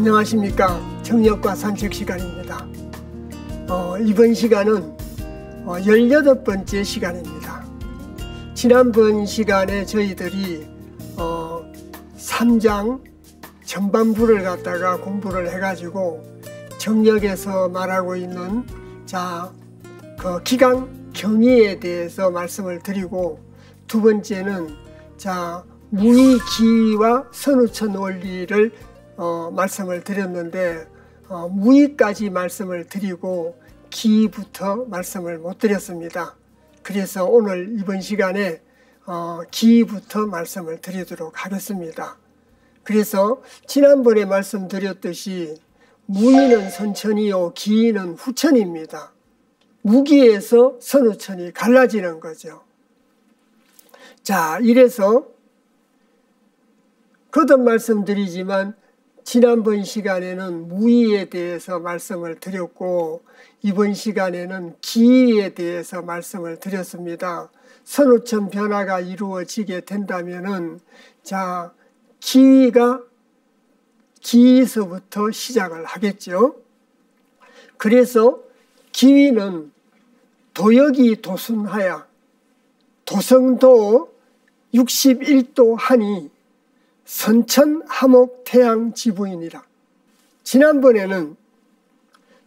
안녕하십니까. 정력과 산책 시간입니다. 이번 시간은 18번째 시간입니다. 지난번 시간에 저희들이 3장 전반부를 갖다가 공부를 해가지고 정력에서 말하고 있는 그 기강 경의에 대해서 말씀을 드리고, 두 번째는 무의, 기의와 선우천 원리를 말씀을 드렸는데 무의까지 말씀을 드리고 기의부터 말씀을 못 드렸습니다. 그래서 오늘 이번 시간에 기의부터 말씀을 드리도록 하겠습니다. 그래서 지난번에 말씀드렸듯이 무의는 선천이요 기의는 후천입니다. 무기에서 선후천이 갈라지는 거죠. 이래서 거듭 말씀드리지만 지난번 시간에는 무의에 대해서 말씀을 드렸고, 이번 시간에는 기의에 대해서 말씀을 드렸습니다. 선후천 변화가 이루어지게 된다면은 기의가 기의서부터 시작을 하겠죠. 그래서 기의는 도역이 도순하야 도성도 61도 하니 선천 하목 태양 지부이니라. 지난번에는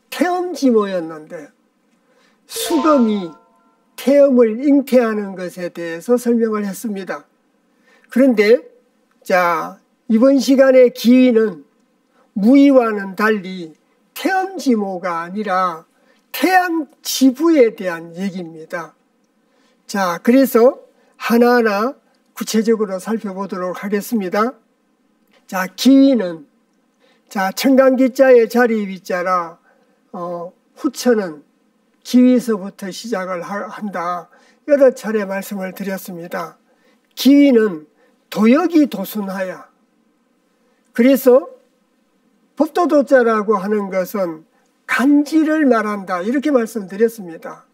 태음지모였는데 수금이 태음을 잉태하는 것에 대해서 설명을 했습니다. 그런데 이번 시간의 기의는 무의와는 달리 태음지모가 아니라 태양 지부에 대한 얘기입니다. 그래서 하나하나 구체적으로 살펴보도록 하겠습니다. 기의는 청강기자의 자리위자라 후천은 기의서부터 시작을 한다. 여러 차례 말씀을 드렸습니다. 기의는 도역이 도순하야. 그래서 법도도자라고 하는 것은 간지를 말한다. 이렇게 말씀드렸습니다.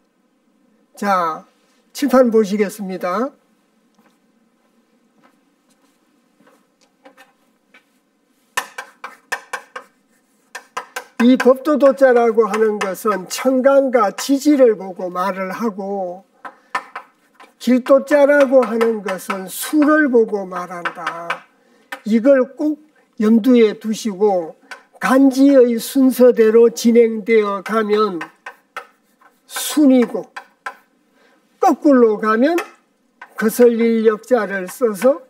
칠판 보시겠습니다. 이 법도도자라고 하는 것은 청강과 지지를 보고 말을 하고, 길도자라고 하는 것은 수를 보고 말한다. 이걸 꼭 염두에 두시고 간지의 순서대로 진행되어 가면 순이고, 거꾸로 가면 거슬릴 역자를 써서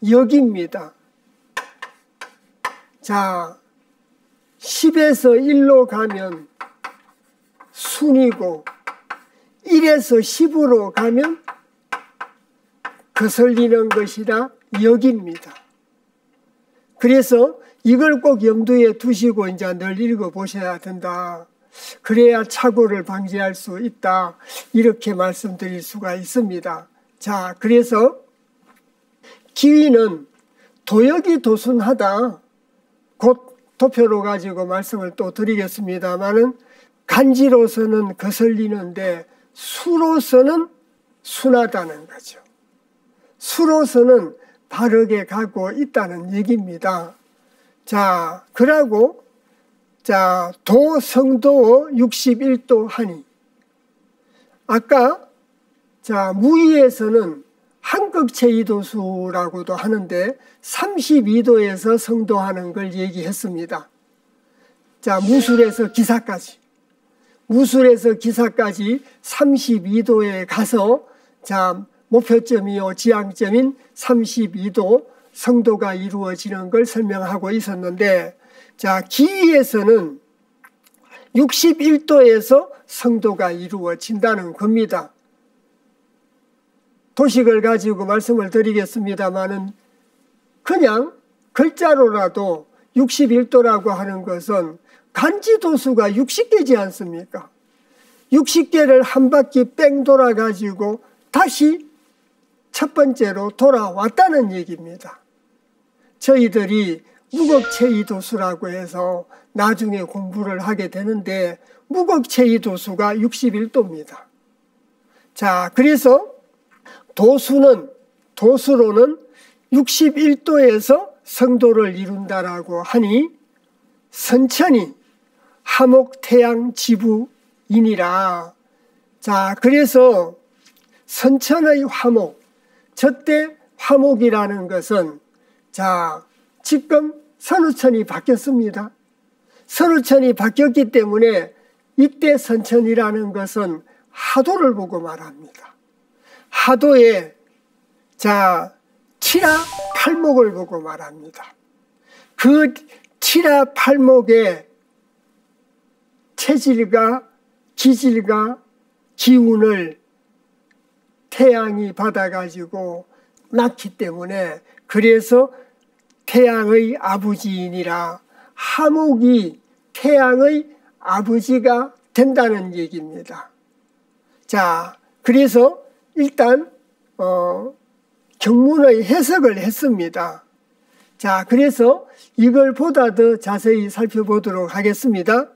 역입니다. 10에서 1로 가면 순이고 1에서 10으로 가면 거슬리는 것이라 역입니다. 그래서 이걸 꼭 염두에 두시고 늘 읽어보셔야 된다. 그래야 착오를 방지할 수 있다. 이렇게 말씀드릴 수가 있습니다. 그래서 기의는 도역이 도순하다. 곧 도표로 가지고 말씀을 또 드리겠습니다만은 간지로서는 거슬리는데 수로서는 순하다는 거죠. 수로서는 바르게 가고 있다는 얘기입니다. 그러고 도성도 61도 하니, 아까 무의에서는 한극체이도수라고도 하는데 32도에서 성도하는 걸 얘기했습니다. 무술에서 기사까지 32도에 가서 목표점이요 지향점인 32도 성도가 이루어지는 걸 설명하고 있었는데, 기의에서는 61도에서 성도가 이루어진다는 겁니다. 도식을 가지고 말씀을 드리겠습니다마는 그냥 글자로라도 61도라고 하는 것은 간지도수가 60개지 않습니까? 60개를 한 바퀴 뺑 돌아가지고 다시 첫 번째로 돌아왔다는 얘기입니다. 저희들이 무극체이도수라고 해서 나중에 공부를 하게 되는데 무극체이도수가 61도입니다. 그래서 도수로는 61도에서 성도를 이룬다라고 하니 선천이 화목태양지부이니라. 자, 그래서 선천의 화목, 저때 화목이라는 것은 자, 지금 선우천이 바뀌었습니다. 선우천이 바뀌었기 때문에 이때 선천이라는 것은 하도를 보고 말합니다. 하도에 자, 칠하팔목을 보고 말합니다. 그 칠하팔목의 체질과 기질과 기운을 태양이 받아가지고 낳기 때문에 그래서 태양의 아버지이니라. 화목이 태양의 아버지가 된다는 얘기입니다. 자, 그래서 일단 경문의 해석을 했습니다. 자, 그래서 이걸 보다 더 자세히 살펴보도록 하겠습니다.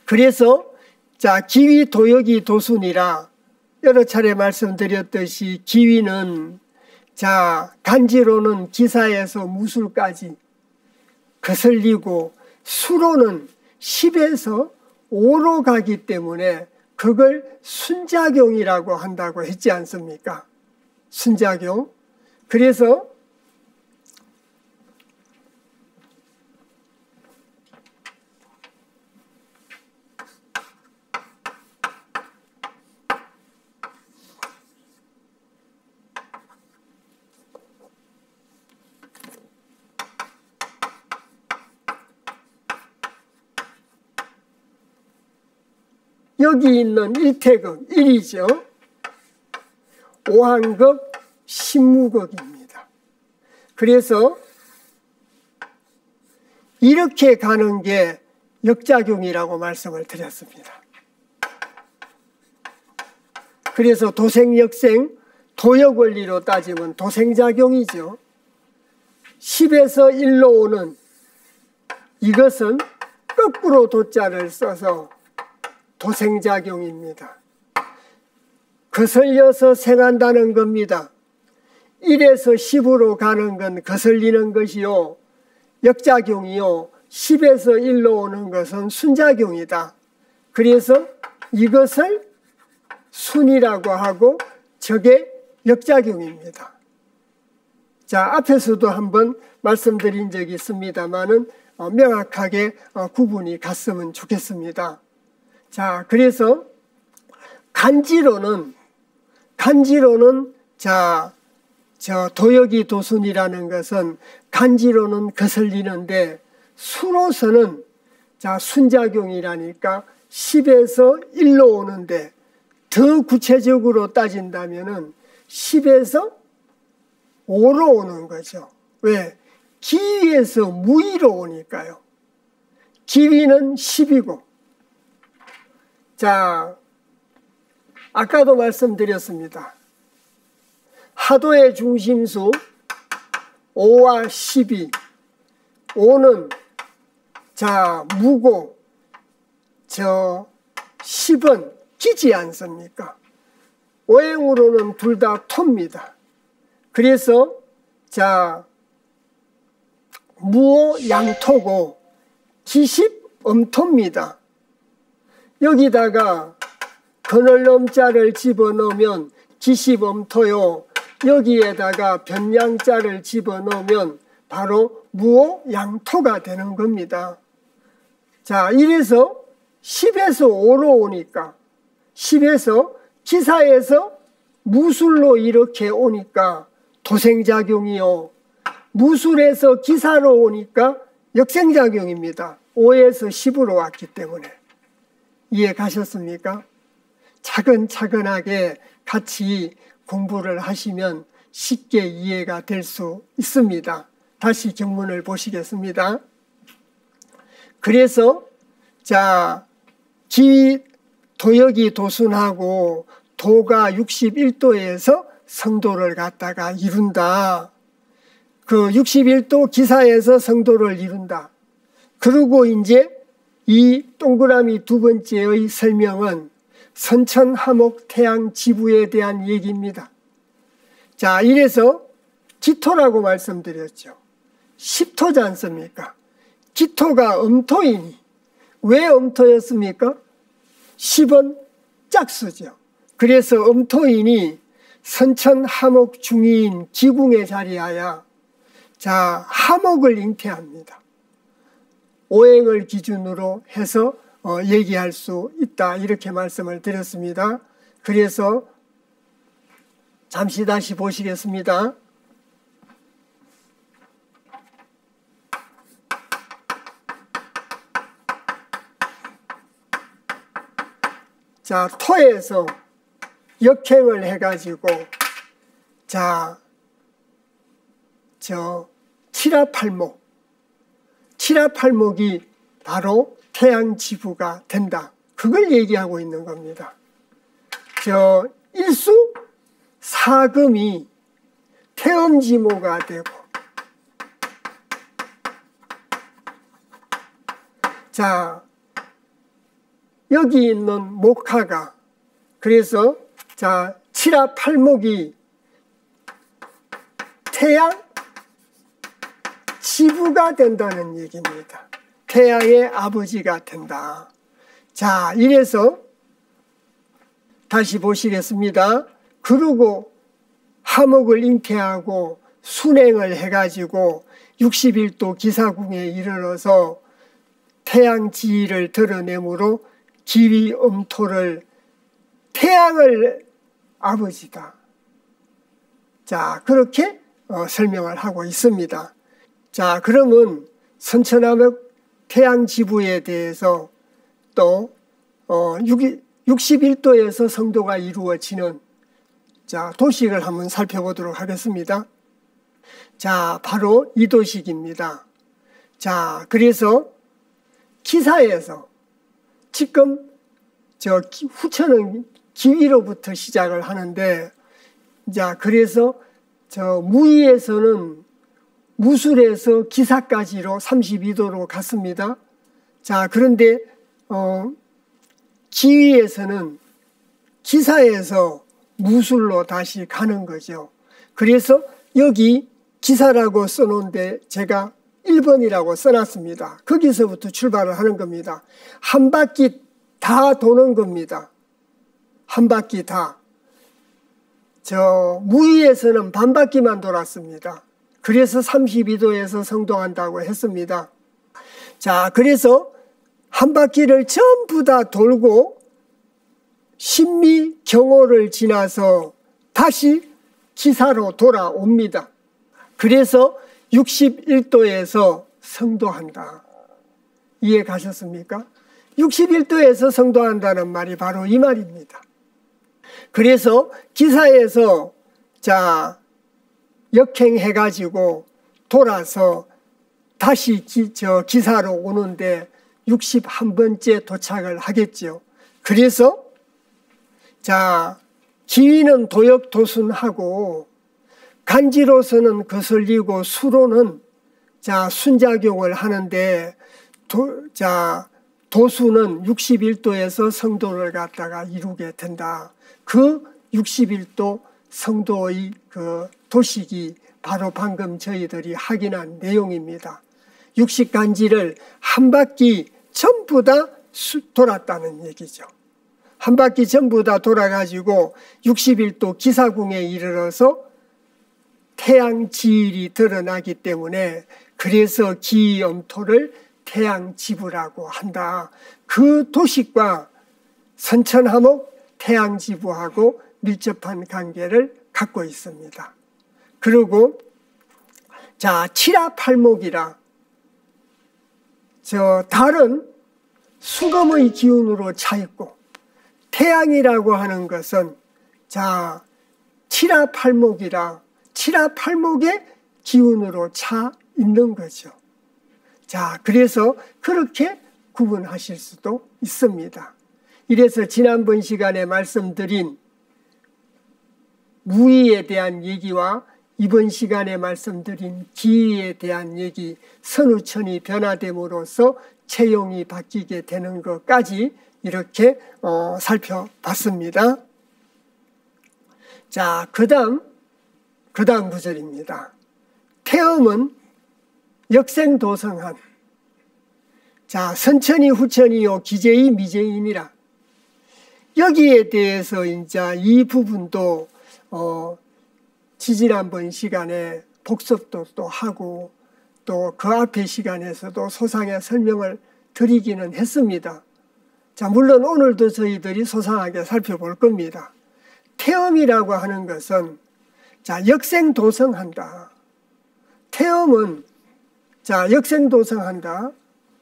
그래서 자, 기위 도역이 도순이라 여러 차례 말씀드렸듯이 기위는 자, 간지로는 기사에서 무술까지 거슬리고 수로는 10에서 5로 가기 때문에 그걸 순작용이라고 한다고 했지 않습니까? 순작용. 그래서 여기 있는 일태극 1이죠. 오한극, 신무극입니다. 그래서 이렇게 가는 게 역작용이라고 말씀을 드렸습니다. 그래서 도생역생, 도역 원리로 따지면 도생작용이죠. 10에서 1로 오는 이것은 거꾸로 도자를 써서 도생작용입니다. 거슬려서 생한다는 겁니다. 1에서 10으로 가는 건 거슬리는 것이요. 역작용이요. 10에서 1로 오는 것은 순작용이다. 그래서 이것을 순이라고 하고 저게 역작용입니다. 자, 앞에서도 한번 말씀드린 적이 있습니다만은 명확하게 구분이 갔으면 좋겠습니다. 자, 그래서 간지로는 자, 저 도역이 도순이라는 것은 간지로는 거슬리는데 수로서는 자, 순작용이라니까 10에서 1로 오는데 더 구체적으로 따진다면은 10에서 5로 오는 거죠. 왜? 기위에서 무위로 오니까요. 기위는 10이고 자, 아까도 말씀드렸습니다. 하도의 중심수 5와 10이 5는 자, 무고 저 10은 기지 않습니까? 오행으로는 둘 다 토입니다. 그래서 자, 무오 양토고 기십 엄토입니다. 여기다가 건을엄자를 집어넣으면 기십엄토요. 여기에다가 변양자를 집어넣으면 바로 무오양토가 되는 겁니다. 자, 이래서 10에서 5로 오니까 10에서 기사에서 무술로 이렇게 오니까 도생작용이요. 무술에서 기사로 오니까 역생작용입니다. 5에서 10으로 왔기 때문에. 이해 가셨습니까? 차근차근하게 같이 공부를 하시면 쉽게 이해가 될 수 있습니다. 다시 경문을 보시겠습니다. 그래서 자, 기위 도역이 도순하고 도가 61도에서 성도를 갖다가 이룬다. 그 61도 기사에서 성도를 이룬다. 그리고 이제 이 동그라미 두 번째의 설명은 선천화목 태양 지부에 대한 얘기입니다. 자, 이래서 기토라고 말씀드렸죠. 10토지 않습니까? 기토가 음토이니, 왜 음토였습니까? 10은 짝수죠. 그래서 음토이니 선천 하목 중이인 기궁에 자리하여 자 하목을 잉태합니다. 오행을 기준으로 해서 얘기할 수 있다, 이렇게 말씀을 드렸습니다. 그래서 잠시 다시 보시겠습니다. 자, 토에서 역행을 해가지고 자, 칠화팔목, 칠화팔목이 바로 태양지부가 된다, 그걸 얘기하고 있는 겁니다. 일수 사금이 태음지모가 되고, 자 여기 있는 목화가, 그래서 자 칠화팔목이 태양 지부가 된다는 얘기입니다. 태양의 아버지가 된다. 자, 이래서 다시 보시겠습니다. 그러고 하목을 잉태하고 순행을 해가지고 61도 기사궁에 이르러서 태양지를 드러내므로 기위음토를, 태양을 아버지다. 자, 그렇게 설명을 하고 있습니다. 자, 그러면 선천하목 태양지부에 대해서 또 61도에서 성도가 이루어지는 자 도식을 한번 살펴보도록 하겠습니다. 자, 바로 이 도식입니다. 자, 그래서 기사에서 지금 후천은 기위로부터 시작을 하는데, 자, 그래서 무의에서는 무술에서 기사까지로 32도로 갔습니다. 자, 그런데 기위에서는 기사에서 무술로 다시 가는 거죠. 그래서 여기 기사라고 써놓은데 제가 1번이라고 써놨습니다. 거기서부터 출발을 하는 겁니다. 한 바퀴 다 도는 겁니다. 한 바퀴 다. 무의에서는 반 바퀴만 돌았습니다. 그래서 32도에서 성도한다고 했습니다. 자, 그래서 한 바퀴를 전부 다 돌고 신미 경호를 지나서 다시 기사로 돌아옵니다. 그래서 61도에서 성도한다. 이해 가셨습니까? 61도에서 성도한다는 말이 바로 이 말입니다. 그래서 기사에서 자 역행해가지고 돌아서 다시 기사로 오는데 61번째 도착을 하겠죠. 그래서 자 기위는 도역도순하고 간지로서는 거슬리고 수로는 자 순작용을 하는데 도수는 61도에서 성도를 갖다가 이루게 된다. 그 61도 성도의 그 도식이 바로 방금 저희들이 확인한 내용입니다. 60간지를 한 바퀴 전부 다 돌았다는 얘기죠. 한 바퀴 전부 다 돌아가지고 61도 기사궁에 이르러서 태양지일이 드러나기 때문에 그래서 기염토를 태양지부라고 한다. 그 도식과 선천하목 태양지부하고 밀접한 관계를 갖고 있습니다. 그리고 자 칠화팔목이라 달은 수금의 기운으로 차 있고 태양이라고 하는 것은 자 칠화팔목이라 칠화팔목의 기운으로 차 있는 거죠. 자, 그래서 그렇게 구분하실 수도 있습니다. 이래서 지난번 시간에 말씀드린 무의에 대한 얘기와 이번 시간에 말씀드린 기에 대한 얘기, 선우천이 변화됨으로써 체형이 바뀌게 되는 것까지 이렇게 살펴봤습니다. 자, 그 다음 구절입니다. 태음은 역생도성한 자, 선천이 후천이요 기재이 미재이니라. 여기에 대해서 이제 이 부분도 지지난번 시간에 복습도 또 하고 또 그 앞에 시간에서도 소상하게 설명을 드리기는 했습니다. 자, 물론 오늘도 저희들이 소상하게 살펴볼 겁니다. 태음이라고 하는 것은 자, 역생도성한다. 태음은 자, 역생도성한다.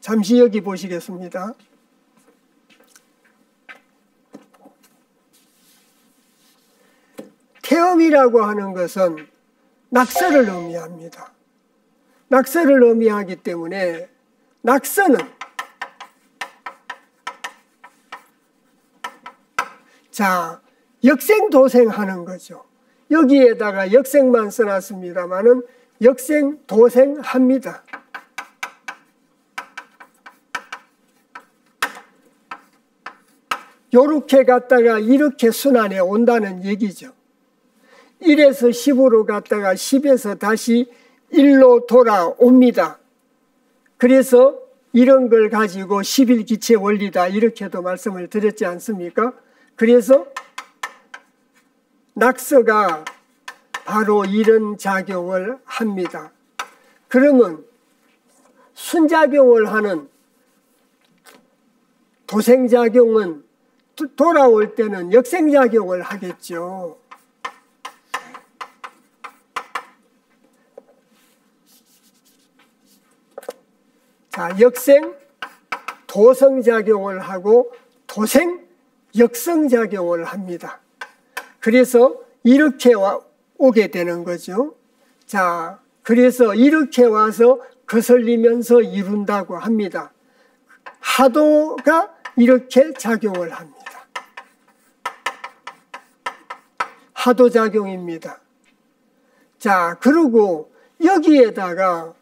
잠시 여기 보시겠습니다. 태음이라고 하는 것은 낙서를 의미합니다. 낙서를 의미하기 때문에 낙서는 자, 역생도생하는 거죠. 여기에다가 역생만 써놨습니다만은 역생도생합니다. 요렇게 갔다가 이렇게 순환해 온다는 얘기죠. 1에서 10으로 갔다가 10에서 다시 1로 돌아옵니다. 그래서 이런 걸 가지고 11기체 원리다 이렇게도 말씀을 드렸지 않습니까? 그래서 낙서가 바로 이런 작용을 합니다. 그러면 순작용을 하는 도생작용은 돌아올 때는 역생작용을 하겠죠. 자, 역생 도성작용을 하고 도생 역성작용을 합니다. 그래서 이렇게 오게 되는 거죠. 자, 그래서 이렇게 와서 거슬리면서 이룬다고 합니다. 하도가 이렇게 작용을 합니다. 하도작용입니다. 자, 그리고 여기에다가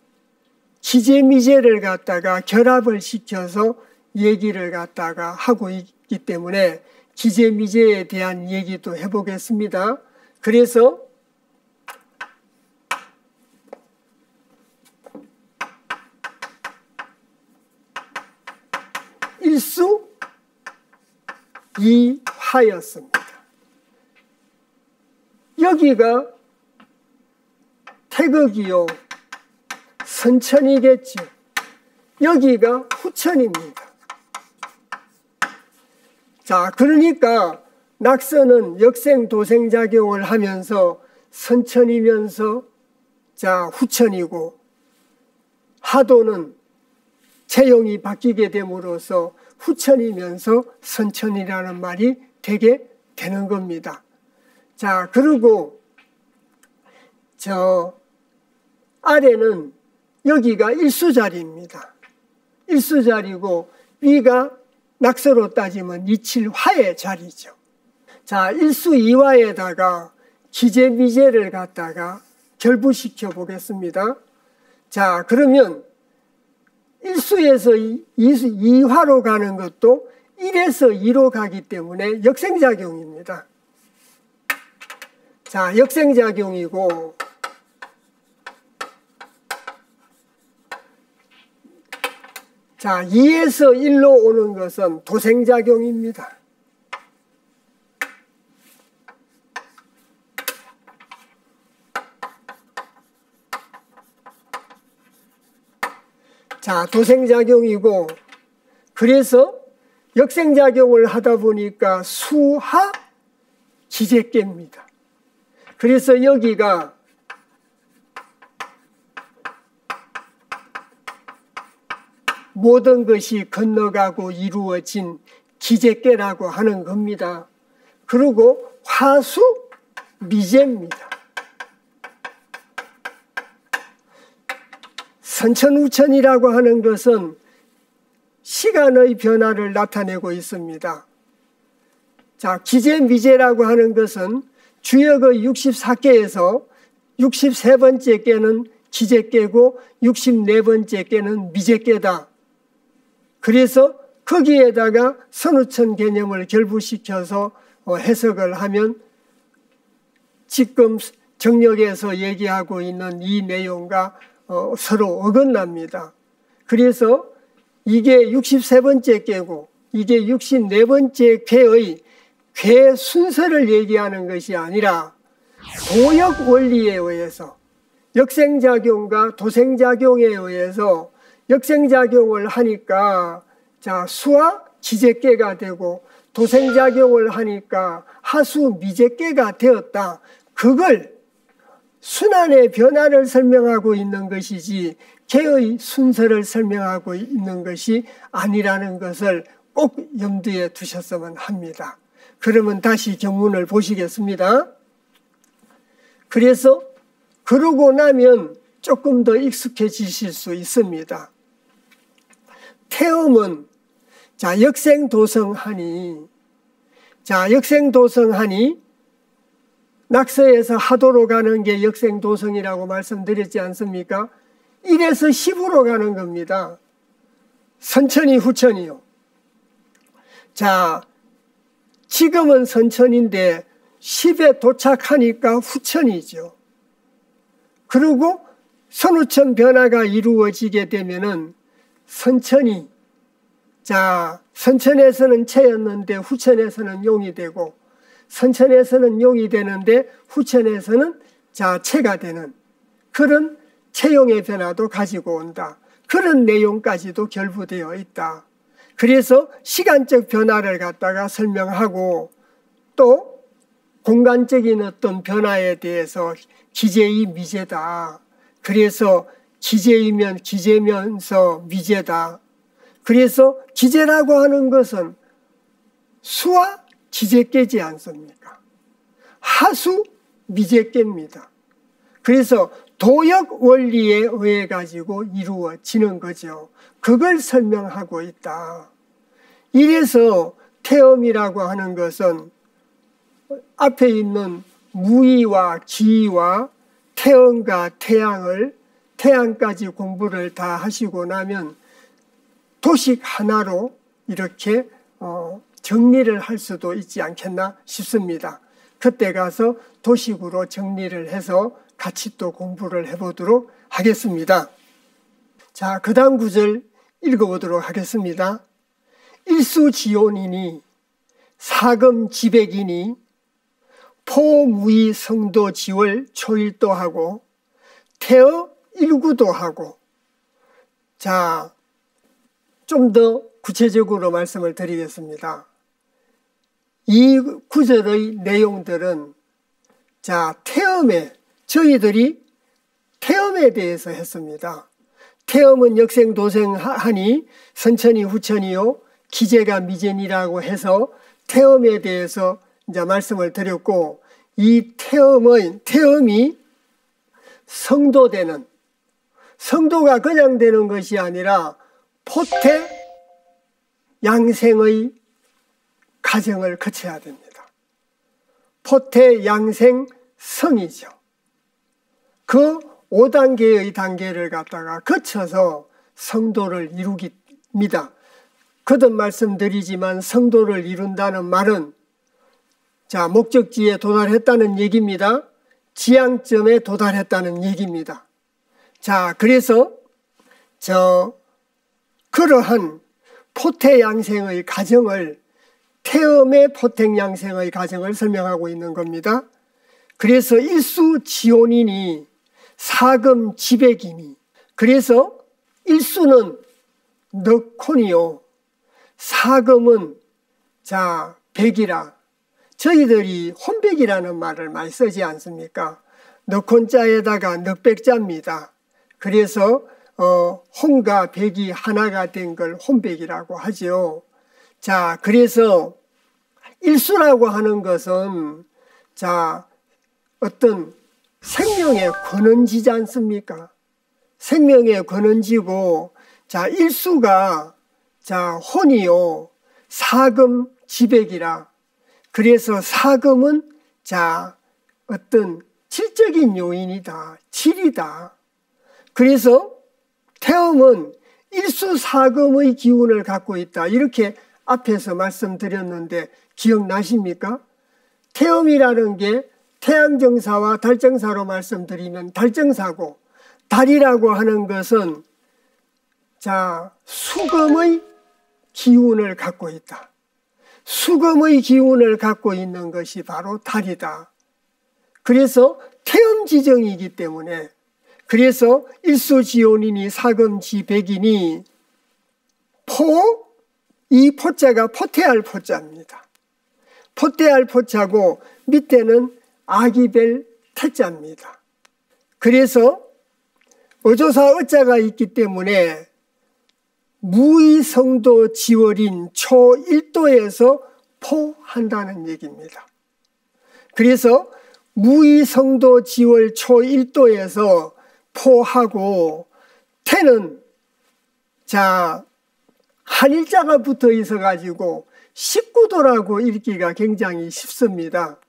기재미재를 갖다가 결합을 시켜서 얘기를 갖다가 하고 있기 때문에 기재미재에 대한 얘기도 해보겠습니다. 그래서 일수 이화였습니다. 여기가 태극이요 선천이겠죠. 여기가 후천입니다. 자, 그러니까 낙서는 역생도생작용을 하면서 선천이면서 자, 후천이고 하도는 체형이 바뀌게 됨으로써 후천이면서 선천이라는 말이 되게 되는 겁니다. 자, 그리고 저 아래는 여기가 일수자리입니다. 일수자리고 위가 낙서로 따지면 이칠화의 자리죠. 자, 일수이화에다가 기재미재를 갖다가 결부시켜 보겠습니다. 자, 그러면 일수에서 이화로 가는 것도 1에서 2로 가기 때문에 역생작용입니다. 자, 역생작용이고 자, 2에서 1로 오는 것은 도생작용입니다. 자, 도생작용이고 그래서 역생작용을 하다 보니까 수하 기재께입니다. 그래서 여기가 모든 것이 건너가고 이루어진 기재께라고 하는 겁니다. 그리고 화수 미재입니다. 선천후천이라고 하는 것은 시간의 변화를 나타내고 있습니다. 자, 기재미재라고 하는 것은 주역의 64개에서 63번째 깨는 기재깨고 64번째 깨는 미재깨다. 그래서 거기에다가 선후천 개념을 결부시켜서 해석을 하면 지금 정력에서 얘기하고 있는 이 내용과 서로 어긋납니다. 그래서 이게 63번째 궤고 이게 64번째 궤의 궤 순서를 얘기하는 것이 아니라 도역 원리에 의해서 역생작용과 도생작용에 의해서 역생작용을 하니까 수와 기재괴가 되고 도생작용을 하니까 하수 미재괴가 되었다. 그걸 순환의 변화를 설명하고 있는 것이지 개의 순서를 설명하고 있는 것이 아니라는 것을 꼭 염두에 두셨으면 합니다. 그러면 다시 경문을 보시겠습니다. 그래서 그러고 나면 조금 더 익숙해지실 수 있습니다. 태음은 역생도성하니 낙서에서 하도로 가는 게 역생도성이라고 말씀드렸지 않습니까? 1에서 10으로 가는 겁니다. 선천이 후천이요. 지금은 선천인데 10에 도착하니까 후천이죠. 그리고 선후천 변화가 이루어지게 되면은 선천이 선천에서는 채였는데 후천에서는 용이 되고 선천에서는 용이 되는데 후천에서는 채가 되는 그런 채용의 변화도 가지고 온다. 그런 내용까지도 결부되어 있다. 그래서 시간적 변화를 갖다가 설명하고 또 공간적인 어떤 변화에 대해서 기재이 미재다. 그래서 기재이면 기재면서 미재다. 그래서 기재라고 하는 것은 수와 기재괴지 않습니까? 하수 미재괴입니다. 그래서 도역 원리에 의해 가지고 이루어지는 거죠. 그걸 설명하고 있다. 이래서 태음이라고 하는 것은 앞에 있는 무의와 기의와 태음과 태양까지 공부를 다 하시고 나면 도식 하나로 이렇게 정리를 할 수도 있지 않겠나 싶습니다. 그때 가서 도식으로 정리를 해서 같이 또 공부를 해보도록 하겠습니다. 그 다음 구절 읽어보도록 하겠습니다. 일수지온이니 사금지백이니 포무의 성도지월 초일도하고 태어 일구도하고 좀 더 구체적으로 말씀을 드리겠습니다. 이 구절의 내용들은 저희들이 태음에 대해서 했습니다. 태음은 역생도생하니 선천이 후천이요 기재가 미재니라고 해서 태음에 대해서 말씀을 드렸고 이 태음이 성도되는 성도가 그냥 되는 것이 아니라 포태 양생의 과정을 거쳐야 됩니다. 포태 양생 성이죠. 그 5단계의 단계를 갖다가 거쳐서 성도를 이루깁니다. 거듭 말씀드리지만 성도를 이룬다는 말은 목적지에 도달했다는 얘기입니다. 지향점에 도달했다는 얘기입니다. 그래서 그러한 포태양생의 과정을 태음의 포태양생의 과정을 설명하고 있는 겁니다. 그래서 일수지온이니 사금지백이니 그래서 일수는 넉혼이요 사금은 백이라 저희들이 혼백이라는 말을 많이 쓰지 않습니까? 넉혼자에다가 넉백자입니다. 그래서 혼과 백이 하나가 된 걸 혼백이라고 하죠. 그래서 일수라고 하는 것은 어떤 생명의 권원지지 않습니까? 생명의 권원지고 일수가 혼이요 사금지백이라 그래서 사금은 어떤 질적인 요인이다. 질이다. 그래서 태음은 일수사금의 기운을 갖고 있다. 이렇게 앞에서 말씀드렸는데 기억나십니까? 태음이라는 게 태양정사와 달정사로 말씀드리면 달정사고 달이라고 하는 것은 자, 수금의 기운을 갖고 있다. 수금의 기운을 갖고 있는 것이 바로 달이다. 그래서 태음지정이기 때문에, 그래서 일수지온이니 사금지백이니 이 포자가 포태할 포자입니다. 포태할 포자고 밑에는 아기벨 태자입니다. 그래서 어조사 어자가 있기 때문에 무의성도 지월인 초1도에서 포한다는 얘기입니다. 그래서 무의성도 지월 초1도에서 포하고, 태는 자 한일자가 붙어 있어 가지고 19도라고 읽기가 굉장히 쉽습니다.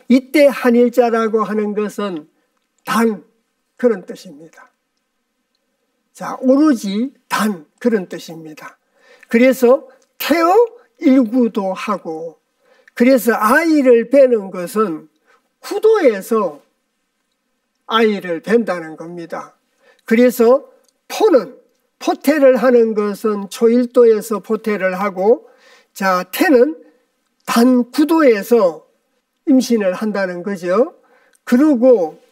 이때 한일자라고 하는 것은 단, 그런 뜻입니다. 자, 오로지 단, 그런 뜻입니다. 그래서 태어 일구도 하고, 그래서 아이를 베는 것은 구도에서 아이를 벤다는 겁니다. 그래서 포태를 하는 것은 초1도에서 포태를 하고, 자, 태는 단 9도에서 임신을 한다는 거죠. 그리고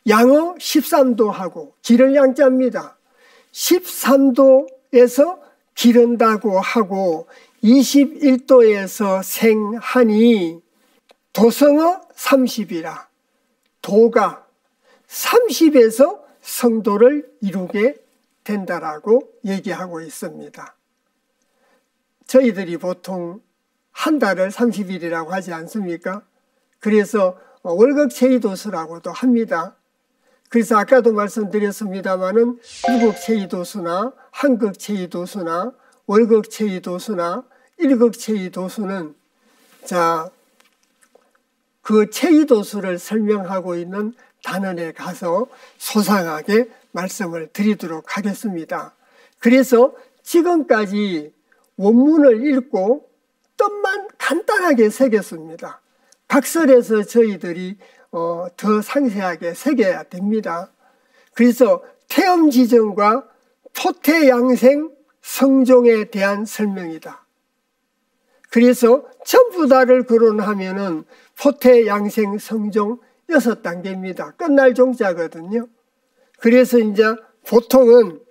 양어 13도 하고, 기를 양자입니다. 13도에서 기른다고 하고 21도에서 생하니 도성어 30이라. 도가 30에서 성도를 이루게 된다라고 얘기하고 있습니다. 저희들이 보통 한 달을 30일이라고 하지 않습니까? 그래서 월극체의도수라고도 합니다. 그래서 아까도 말씀드렸습니다마는 유극체의도수나 한극체의도수나 월극체의도수나 일극체의도수는 자, 그 체의도수를 설명하고 있는 단원에 가서 소상하게 말씀을 드리도록 하겠습니다. 그래서 지금까지 원문을 읽고 뜻만 간단하게 새겼습니다. 각설에서 저희들이 더 상세하게 새겨야 됩니다. 그래서 태음지정과 포태양생 성종에 대한 설명이다. 그래서 전부 다를 거론하면은 포태양생 성종 6단계입니다. 끝날 종자거든요. 그래서 이제 보통은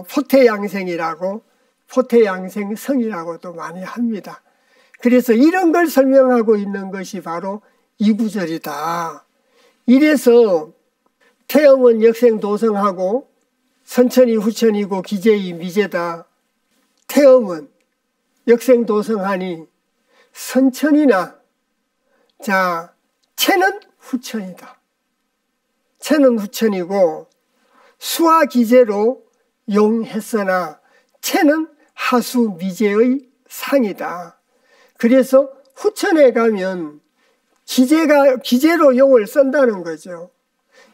포태양생이라고 포태양생성이라고도 많이 합니다. 그래서 이런 걸 설명하고 있는 것이 바로 이 구절이다. 이래서 태음은 역생도성하고 선천이 후천이고 기재이 미재다. 태음은 역생도성하니 선천이나 자 체는 후천이다. 체는 후천이고 수화 기재로 용했으나 체는 하수 미재의 상이다. 그래서 후천에 가면 기재로 용을 쓴다는 거죠.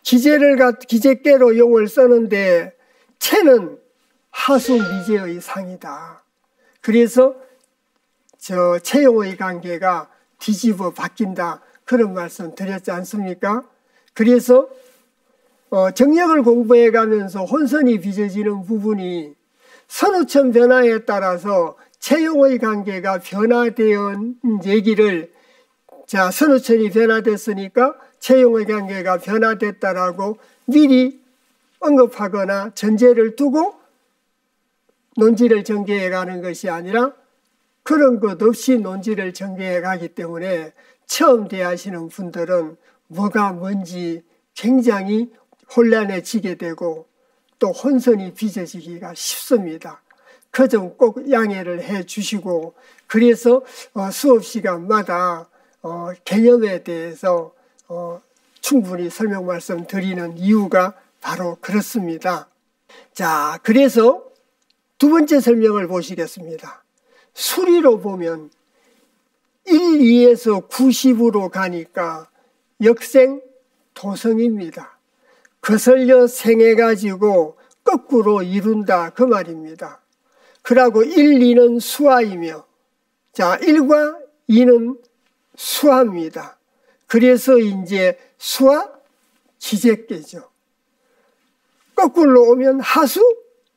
기재께로 용을 쓰는데 체는 하수 미재의 상이다. 그래서 체용의 관계가 뒤집어 바뀐다. 그런 말씀 드렸지 않습니까? 그래서 정력을 공부해 가면서 혼선이 빚어지는 부분이 선우천 변화에 따라서 체용의 관계가 변화되는 얘기를 자 선우천이 변화됐으니까 체용의 관계가 변화됐다라고 미리 언급하거나 전제를 두고 논지를 전개해 가는 것이 아니라 그런 것 없이 논지를 전개해 가기 때문에 처음 대하시는 분들은 뭐가 뭔지 굉장히 혼란해지게 되고 또 혼선이 빚어지기가 쉽습니다. 그 점 꼭 양해를 해 주시고 그래서 수업 시간마다 개념에 대해서 충분히 설명 말씀 드리는 이유가 바로 그렇습니다. 자, 그래서 두 번째 설명을 보시겠습니다. 수리로 보면 1, 2에서 90으로 가니까 역생 도성입니다. 거슬려 생해가지고 거꾸로 이룬다 그 말입니다. 그러고 1, 2는 수화이며 자 1과 2는 수화입니다. 그래서 이제 수화 기재께죠. 거꾸로 오면 하수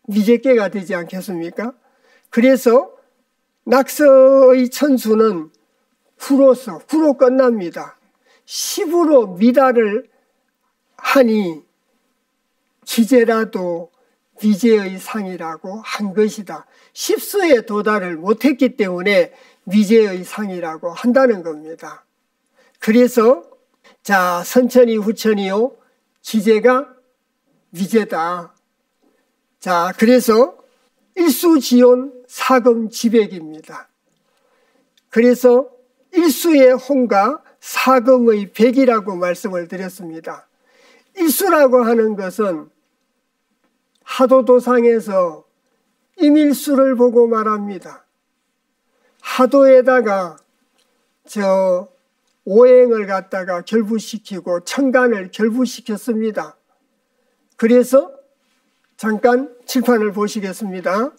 미제께가 되지 않겠습니까? 그래서 낙서의 천수는 구로 끝납니다. 10으로 미달을 하니 기재라도 미제의 상이라고 한 것이다. 10수에 도달을 못했기 때문에 미제의 상이라고 한다는 겁니다. 그래서 자, 선천이 후천이요, 기재가 미제다. 자, 그래서 일수지온 사금지백입니다. 그래서 일수의 혼과 사금의 백이라고 말씀을 드렸습니다. 일수라고 하는 것은 하도도상에서 임일수를 보고 말합니다. 하도에다가 오행을 갖다가 결부시키고 천간을 결부시켰습니다. 그래서 잠깐 칠판을 보시겠습니다.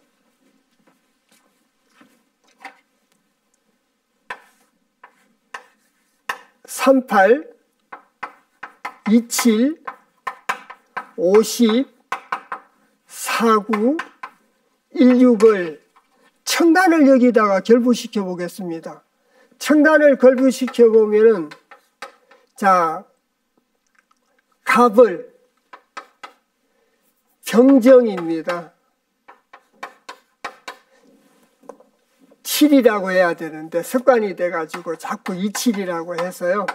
38, 27, 50, 49, 16을 천간을 여기다가 결부시켜 보겠습니다. 천간을 결부시켜 보면은 자, 갑을 병정입니다. 7이라고 해야 되는데 습관이 돼가지고 자꾸 27이라고 해서요.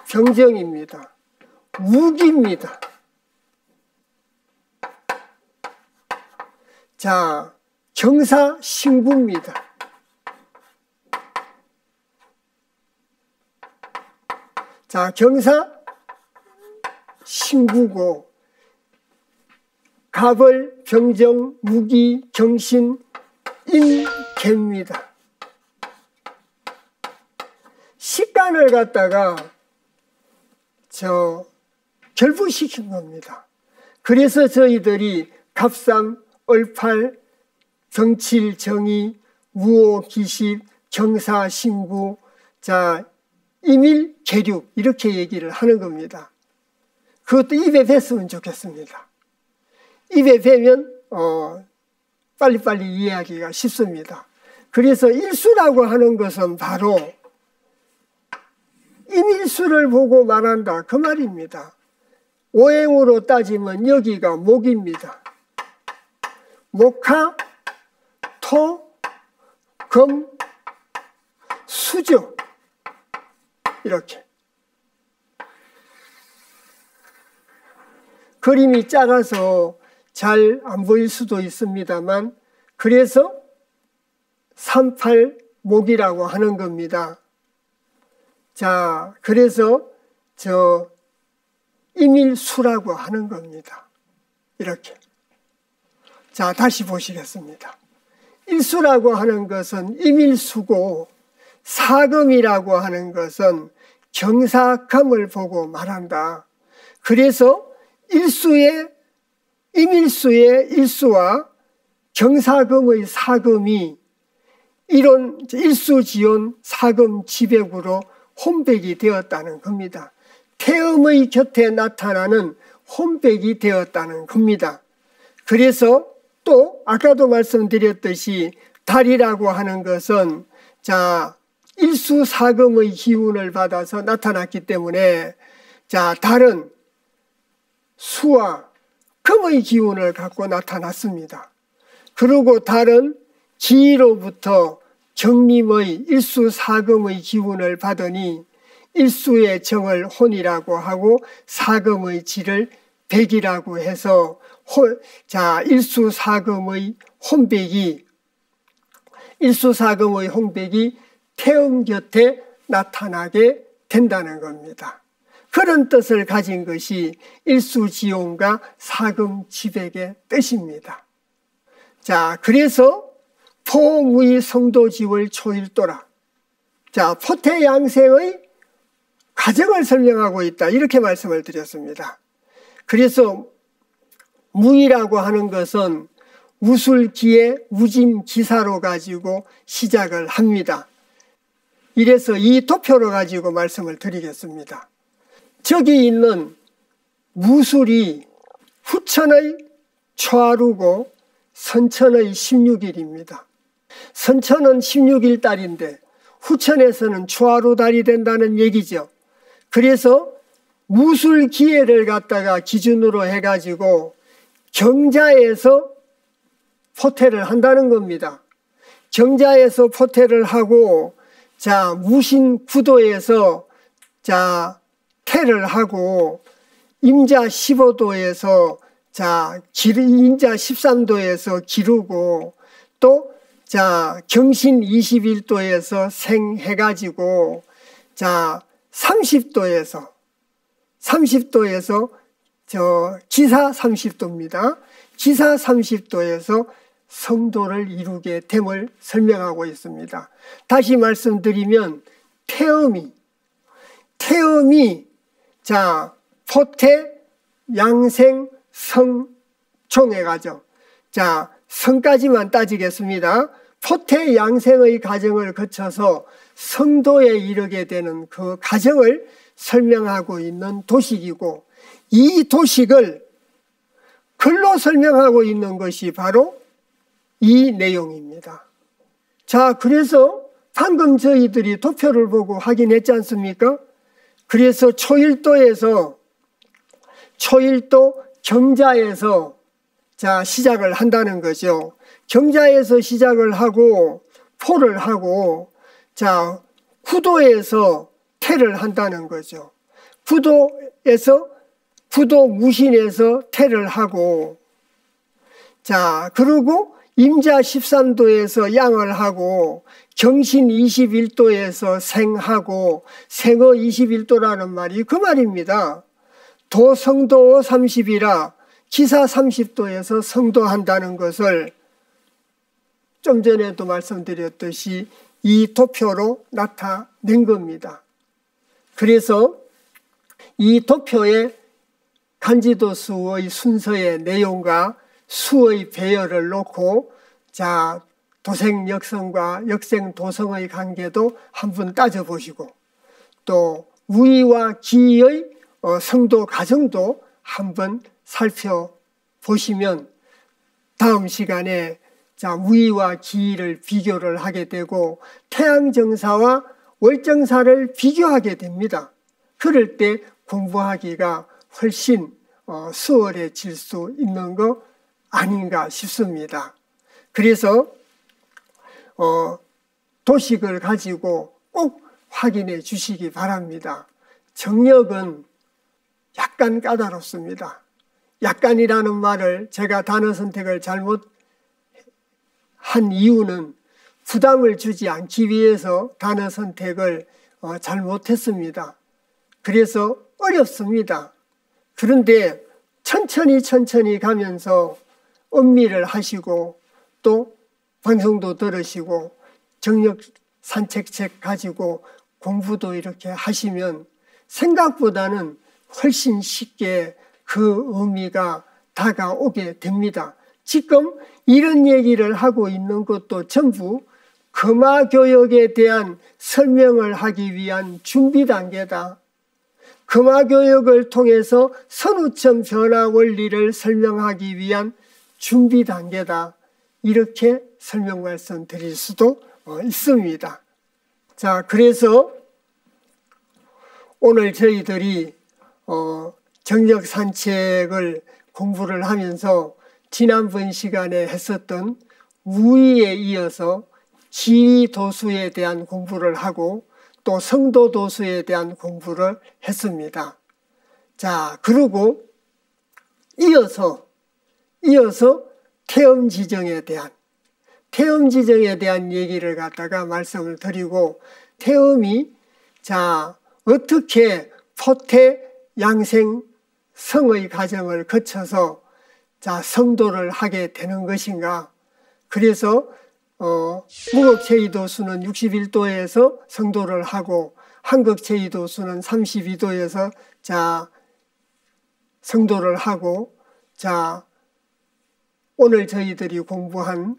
병정입니다. 무기입니다. 자, 경사신구입니다. 자, 경사신구고 갑을 병정, 무기, 경신, 임계입니다. 식간을 갖다가 결부시킨 겁니다. 그래서 저희들이 갑삼, 얼팔, 경칠, 정의, 무오, 기십, 경사, 신구, 자, 임일, 계륙 이렇게 얘기를 하는 겁니다. 그것도 입에 뱄으면 좋겠습니다. 입에 뵈면 빨리빨리 이해하기가 쉽습니다. 그래서 일수라고 하는 것은 바로 임일수를 보고 말한다 그 말입니다. 오행으로 따지면 여기가 목입니다. 목화, 토, 금, 수죠. 이렇게. 그림이 작아서 잘 안 보일 수도 있습니다만 그래서 38목이라고 하는 겁니다. 자, 그래서 임일수라고 하는 겁니다. 이렇게. 자, 다시 보시겠습니다. 일수라고 하는 것은 임일수고 사금이라고 하는 것은 경사금을 보고 말한다. 그래서 임일수의 일수와 경사금의 사금이 이런 일수지온 사금지백으로 혼백이 되었다는 겁니다. 태음의 곁에 나타나는 혼백이 되었다는 겁니다. 그래서 또 아까도 말씀드렸듯이 달이라고 하는 것은 자, 일수사금의 기운을 받아서 나타났기 때문에 자, 달은 수와 금의 기운을 갖고 나타났습니다. 그리고 달은 기로부터 정림의 일수사금의 기운을 받으니 일수의 정을 혼이라고 하고 사금의 지를 백이라고 해서 자, 일수사금의 혼백이 태음 곁에 나타나게 된다는 겁니다. 그런 뜻을 가진 것이 일수지온과 사금지백의 뜻입니다. 자, 그래서 포무의 성도지월 초일도라. 자, 포태양생의 과정을 설명하고 있다. 이렇게 말씀을 드렸습니다. 그래서 무이라고 하는 것은 우술기의 우짐기사로 가지고 시작을 합니다. 이래서 이 도표로 가지고 말씀을 드리겠습니다. 저기 있는 무술이 후천의 초하루고 선천의 16일입니다. 선천은 16일 달인데 후천에서는 초하루 달이 된다는 얘기죠. 그래서 무술 기해를 갖다가 기준으로 해가지고 경자에서 포태를 한다는 겁니다. 경자에서 포태를 하고 무신 구도에서 태를 하고 임자 15도에서 임자 13도에서 기르고 또 경신 21도에서 생해가지고 30도에서 기사 30도입니다. 기사 30도에서 성도를 이루게 됨을 설명하고 있습니다. 다시 말씀드리면 태음이 포태, 양생, 성, 총의 가정. 성까지만 따지겠습니다. 포태 양생의 과정을 거쳐서 성도에 이르게 되는 그 과정을 설명하고 있는 도식이고, 이 도식을 글로 설명하고 있는 것이 바로 이 내용입니다. 그래서 방금 저희들이 도표를 보고 확인했지 않습니까? 그래서 초일도 경자에서 시작을 한다는 거죠. 경자에서 시작을 하고 포를 하고 구도에서 태를 한다는 거죠. 구도 무신에서 태를 하고 그리고 임자 13도에서 양을 하고 경신 21도에서 생하고 생어 21도라는 말이 그 말입니다. 도성도 30이라 기사 30도에서 성도한다는 것을 좀 전에도 말씀드렸듯이 이 도표로 나타낸 겁니다. 그래서 이 도표에 간지도수의 순서의 내용과 수의 배열을 놓고 도생역성과 역생도성의 관계도 한번 따져보시고 또 우의와 기의 성도 과정도 한번 살펴보시면 다음 시간에 우의와 기를 비교를 하게 되고 태양정사와 월정사를 비교하게 됩니다. 그럴 때 공부하기가 훨씬 수월해질 수 있는 거 아닌가 싶습니다. 그래서 도식을 가지고 꼭 확인해 주시기 바랍니다. 정력은 약간 까다롭습니다. 약간이라는 말을 제가 단어 선택을 잘못한 이유는 부담을 주지 않기 위해서 단어 선택을 잘못했습니다. 그래서 어렵습니다. 그런데 천천히 가면서 음미를 하시고 또 방송도 들으시고 정력 산책책 가지고 공부도 이렇게 하시면 생각보다는 훨씬 쉽게 그 의미가 다가오게 됩니다. 지금 이런 얘기를 하고 있는 것도 전부 금화교역에 대한 설명을 하기 위한 준비 단계다. 금화교역을 통해서 선우점 변화 원리를 설명하기 위한 준비 단계다. 이렇게 설명 말씀드릴 수도 있습니다. 그래서 오늘 저희들이 정력 산책을 공부를 하면서 지난번 시간에 했었던 우의에 이어서 지도수에 대한 공부를 하고 또 성도도수에 대한 공부를 했습니다. 그리고 이어서 태음지정에 대한 얘기를 갖다가 말씀을 드리고, 태음이 어떻게 포태, 양생, 성의 과정을 거쳐서 성도를 하게 되는 것인가. 그래서 무극-제2도수는 61도에서 성도를 하고 한극-제2도수는 32도에서 성도를 하고, 오늘 저희들이 공부한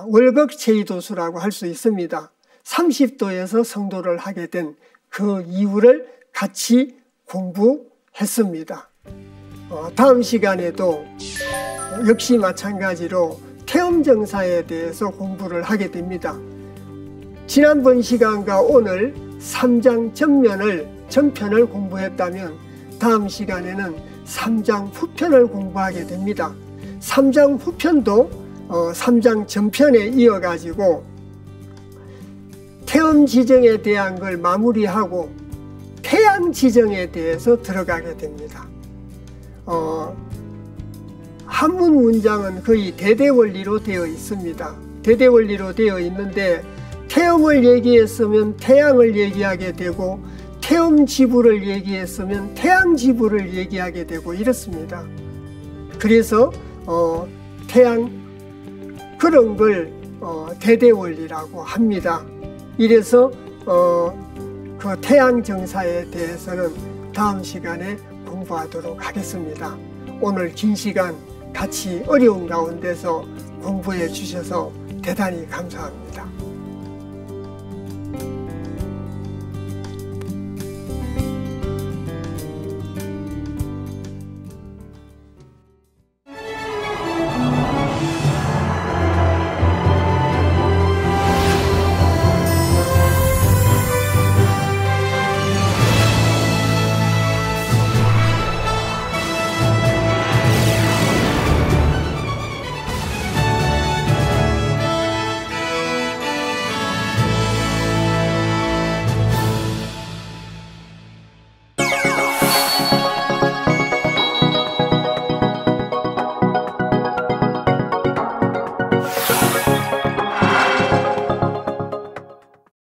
월극-제2도수라고 할 수 있습니다. 30도에서 성도를 하게 된 그 이유를 같이 공부했습니다. 다음 시간에도 역시 마찬가지로 태음정사에 대해서 공부를 하게 됩니다. 지난번 시간과 오늘 3장 전편을 공부했다면 다음 시간에는 3장 후편을 공부하게 됩니다. 3장 후편도 3장 전편에 이어가지고 태음 지정에 대한 걸 마무리하고 태양 지정에 대해서 들어가게 됩니다. 한문 문장은 거의 대대원리로 되어 있습니다. 대대원리로 되어 있는데 태음을 얘기했으면 태양을 얘기하게 되고 태음 지부를 얘기했으면 태양 지부를 얘기하게 되고 이렇습니다. 그래서 태양 그런 걸 대대원리라고 합니다. 이래서 그 태양 정사에 대해서는 다음 시간에 공부하도록 하겠습니다. 오늘 긴 시간 같이 어려운 가운데서 공부해 주셔서 대단히 감사합니다.